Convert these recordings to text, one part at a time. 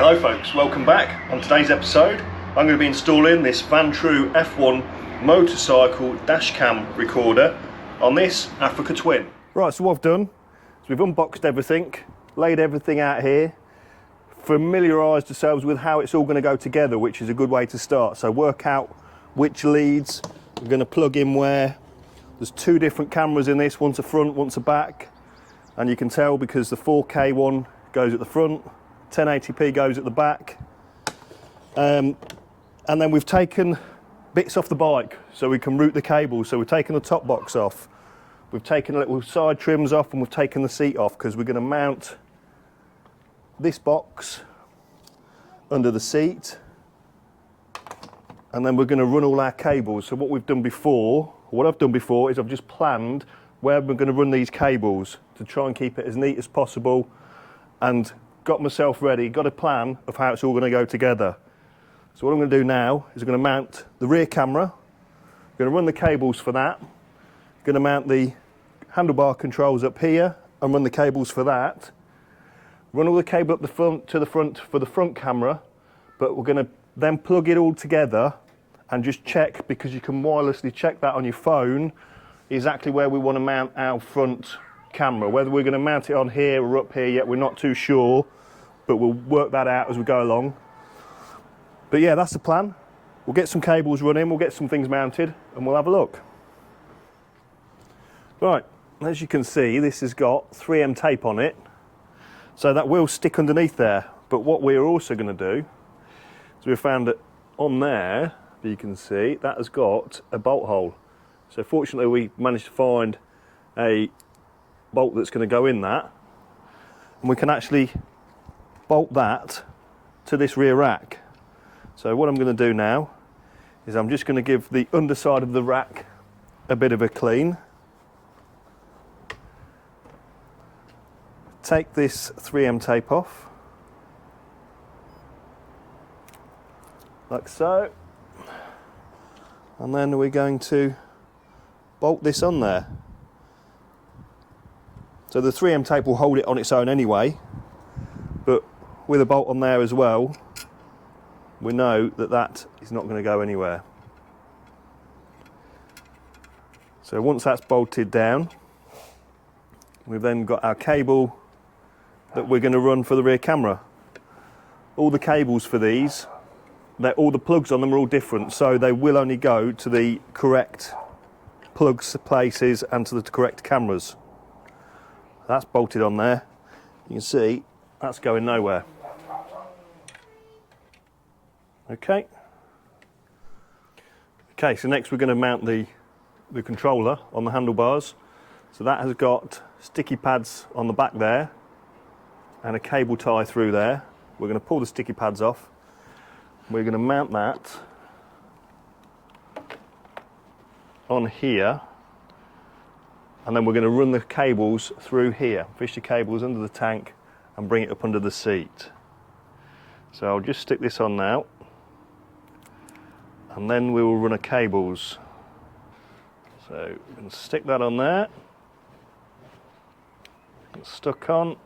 Hello folks, welcome back. On today's episode I'm going to be installing this Falcon F1 motorcycle dashcam recorder on this Africa Twin. Right, so what I've done is we've unboxed everything, laid everything out here, familiarised ourselves with how it's all going to go together, which is a good way to start. So work out which leads we're going to plug in where. There's two different cameras in this, one's a front, one's a back, and you can tell because the 4K one goes at the front, 1080p goes at the back, and then we've taken bits off the bike so we can route the cables. So we've taken the top box off, we've taken little side trims off, and we've taken the seat off because we're going to mount this box under the seat, and then we're going to run all our cables. So what I've done before is I've just planned where we're going to run these cables to try and keep it as neat as possible, and got myself ready, got a plan of how it's all going to go together. So what I'm going to do now is I'm going to mount the rear camera, I'm going to run the cables for that, I'm going to mount the handlebar controls up here and run the cables for that, run all the cable up the front to the front for the front camera, but we're going to then plug it all together and just check, because you can wirelessly check that on your phone, exactly where we want to mount our front camera. Whether we're going to mount it on here or up here yet, we're not too sure, but we'll work that out as we go along. But yeah, that's the plan. We'll get some cables running, we'll get some things mounted, and we'll have a look. Right, as you can see, this has got 3M tape on it, so that will stick underneath there. But what we're also going to do is we found that on there, you can see, that has got a bolt hole. So fortunately we managed to find a bolt that's going to go in that, and we can actually bolt that to this rear rack. So what I'm going to do now is I'm just going to give the underside of the rack a bit of a clean. Take this 3M tape off, like so, and then we're going to bolt this on there. So the 3M tape will hold it on its own anyway, but with a bolt on there as well, we know that that is not going to go anywhere. So once that's bolted down, we've then got our cable that we're going to run for the rear camera. All the cables for these, all the plugs on them are all different, so they will only go to the correct plugs places and to the correct cameras. That's bolted on there. You can see that's going nowhere. Okay, so next we're going to mount the controller on the handlebars. So that has got sticky pads on the back there and a cable tie through there. We're going to pull the sticky pads off. We're going to mount that on here, and then we're going to run the cables through here, fish the cables under the tank and bring it up under the seat. So I'll just stick this on now, and then we will run a cables. So we can stick that on there, it's stuck on.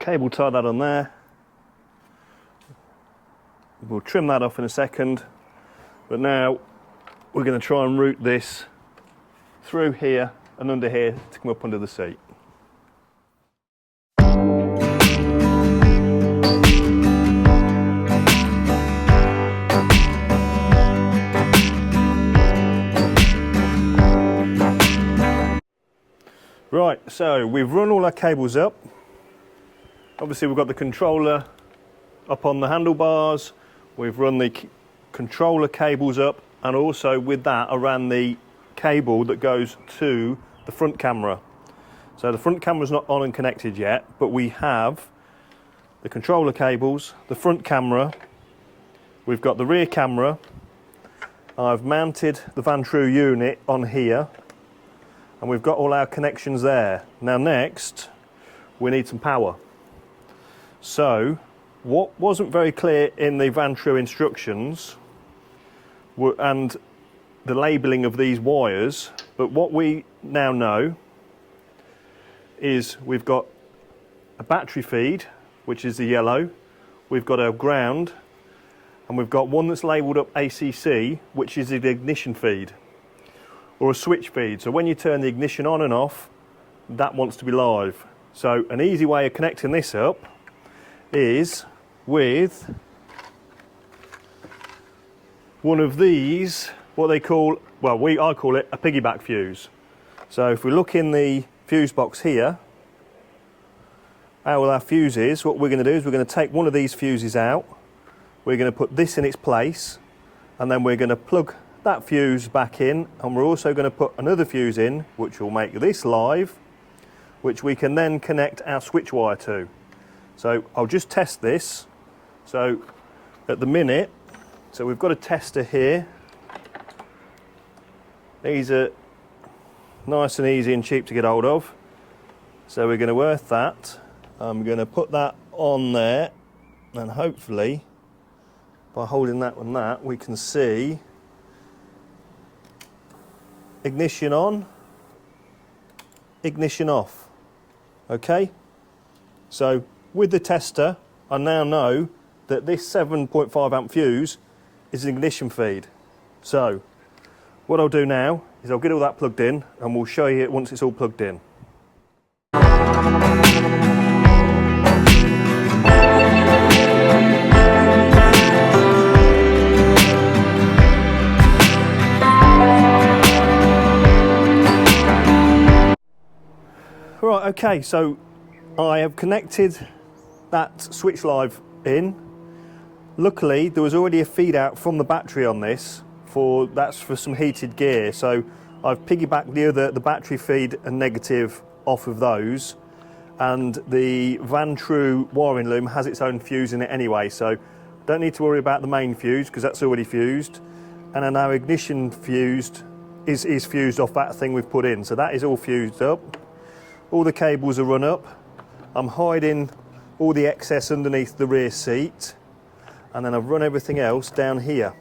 Cable tie that on there. We'll trim that off in a second, but now we're going to try and route this through here and under here to come up under the seat. Right, so we've run all our cables up. Obviously we've got the controller up on the handlebars, we've run the controller cables up, and also with that I ran the cable that goes to the front camera. So the front camera's not on and connected yet, but we have the controller cables, the front camera, we've got the rear camera, I've mounted the Falcon unit on here, and we've got all our connections there. Now next, we need some power. So, what wasn't very clear in the Falcon instructions, and the labelling of these wires, but what we now know is we've got a battery feed, which is the yellow, we've got a ground, and we've got one that's labelled up ACC, which is the ignition feed, or a switch feed. So when you turn the ignition on and off, that wants to be live. So an easy way of connecting this up is with one of these, what they call, well, I call it a piggyback fuse. So if we look in the fuse box here, how our fuse is, what we're going to do is we're going to take one of these fuses out, we're going to put this in its place, and then we're going to plug that fuse back in, and we're also going to put another fuse in, which will make this live, which we can then connect our switch wire to. So I'll just test this. So at the minute, so we've got a tester here. These are nice and easy and cheap to get hold of. So we're going to earth that. I'm going to put that on there, and hopefully by holding that and that we can see ignition on, ignition off. Okay, so with the tester I now know that this 7.5 amp fuse is an ignition feed. So what I'll do now is I'll get all that plugged in and we'll show you it once it's all plugged in. Right, okay, so I have connected that switch live in. Luckily, there was already a feed out from the battery on this, that's for some heated gear. So I've piggybacked the battery feed and negative off of those, and the Vantrue wiring loom has its own fuse in it anyway, so don't need to worry about the main fuse because that's already fused. And then our ignition fused is fused off that thing we've put in, so that is all fused up. All the cables are run up. I'm hiding all the excess underneath the rear seat, and then I've run everything else down here.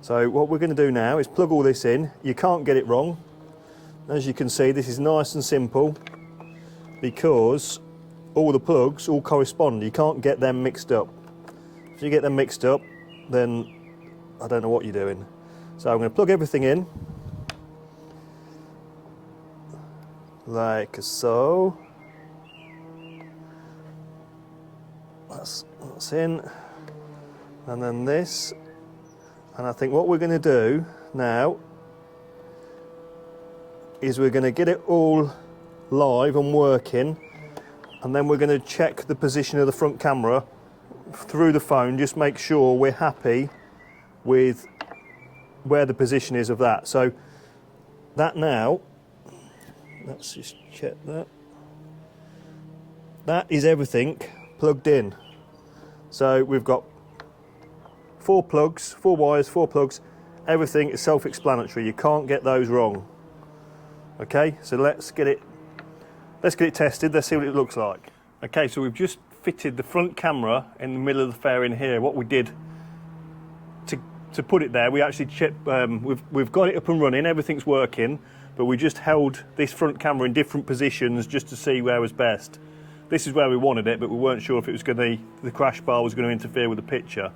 So what we're going to do now is plug all this in. You can't get it wrong. As you can see, this is nice and simple because all the plugs all correspond. You can't get them mixed up. If you get them mixed up, then I don't know what you're doing. So I'm going to plug everything in like so. That's in, and then this, and I think what we're going to do now is we're going to get it all live and working, and then we're going to check the position of the front camera through the phone, just make sure we're happy with where the position is of that. So that now, let's just check that. That is everything plugged in. So we've got 4 plugs, 4 wires, 4 plugs. Everything is self-explanatory. You can't get those wrong. Okay, so let's get it tested. Let's see what it looks like. Okay, so we've just fitted the front camera in the middle of the fairing here. What we did to put it there, we actually checked. We've got it up and running. Everything's working. But we just held this front camera in different positions just to see where was best. This is where we wanted it, but we weren't sure if it was going to, the crash bar was going to interfere with the picture.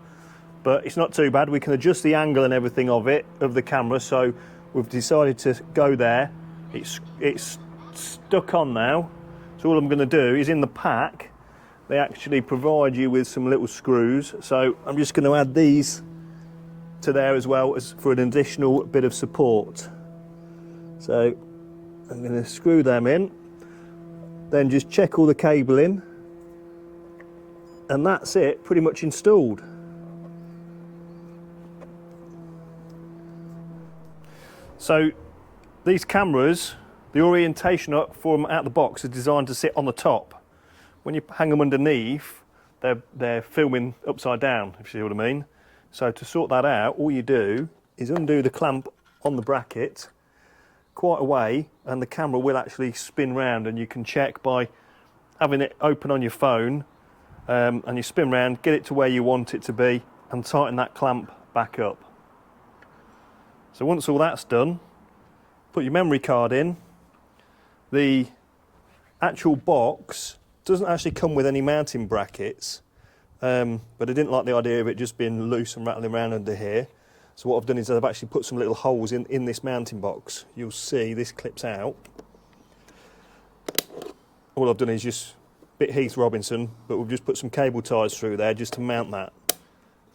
But it's not too bad. We can adjust the angle and everything of the camera. So we've decided to go there. It's stuck on now. So all I'm going to do is in the pack, they actually provide you with some little screws. So I'm just going to add these to there as well as for an additional bit of support. So I'm going to screw them in, then just check all the cabling, and that's it, pretty much installed. So these cameras, the orientation for them out the box is designed to sit on the top. When you hang them underneath, they're filming upside down, if you see what I mean. So to sort that out, all you do is undo the clamp on the bracket quite a way, and the camera will actually spin round, and you can check by having it open on your phone, and you spin round, get it to where you want it to be, and tighten that clamp back up. So once all that's done, put your memory card in. The actual box doesn't actually come with any mounting brackets, but I didn't like the idea of it just being loose and rattling around under here. So what I've done is I've actually put some little holes in this mounting box. You'll see this clips out. All I've done is just bit Heath Robinson, but we've just put some cable ties through there just to mount that.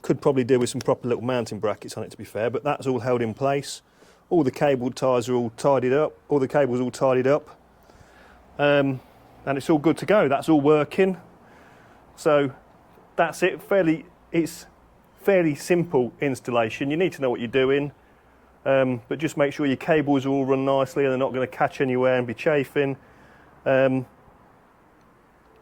Could probably do with some proper little mounting brackets on it, to be fair, but that's all held in place. All the cable ties are all tidied up, all the cables all tidied up, and it's all good to go. That's all working. So that's it. It's fairly simple installation. You need to know what you're doing, but just make sure your cables all run nicely and they're not going to catch anywhere and be chafing. It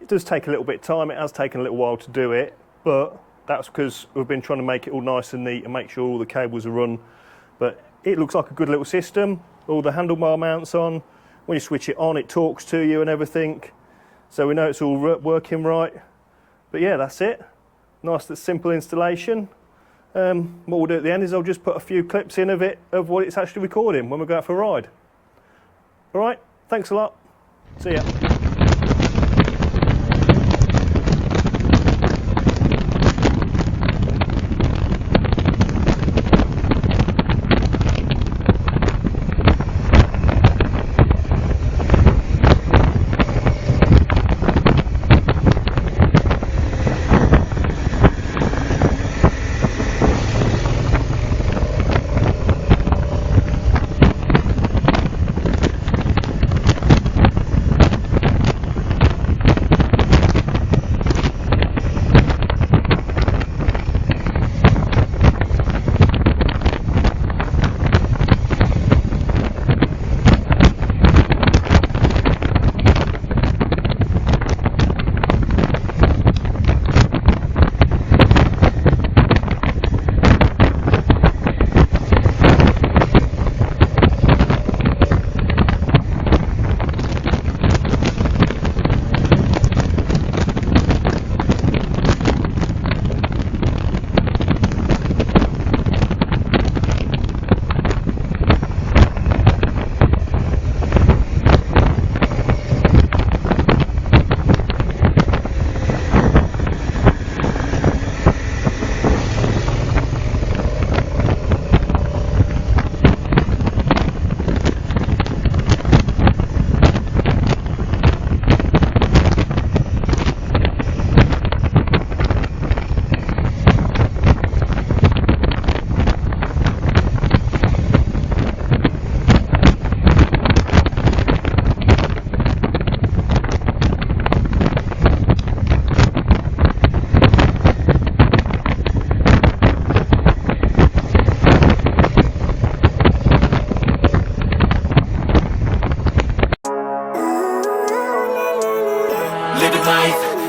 does take a little bit of time. It has taken a little while to do it, but that's because we've been trying to make it all nice and neat and make sure all the cables are run. But it looks like a good little system. All the handlebar mounts on. When you switch it on, it talks to you and everything. So we know it's all working right. But yeah, that's it. Nice, simple installation. What we'll do at the end is I'll just put a few clips in of what it's actually recording when we go out for a ride. All right, thanks a lot. See ya.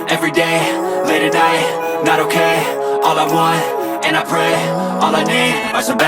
Every day, late at night, not okay. All I want, and I pray, all I need are some better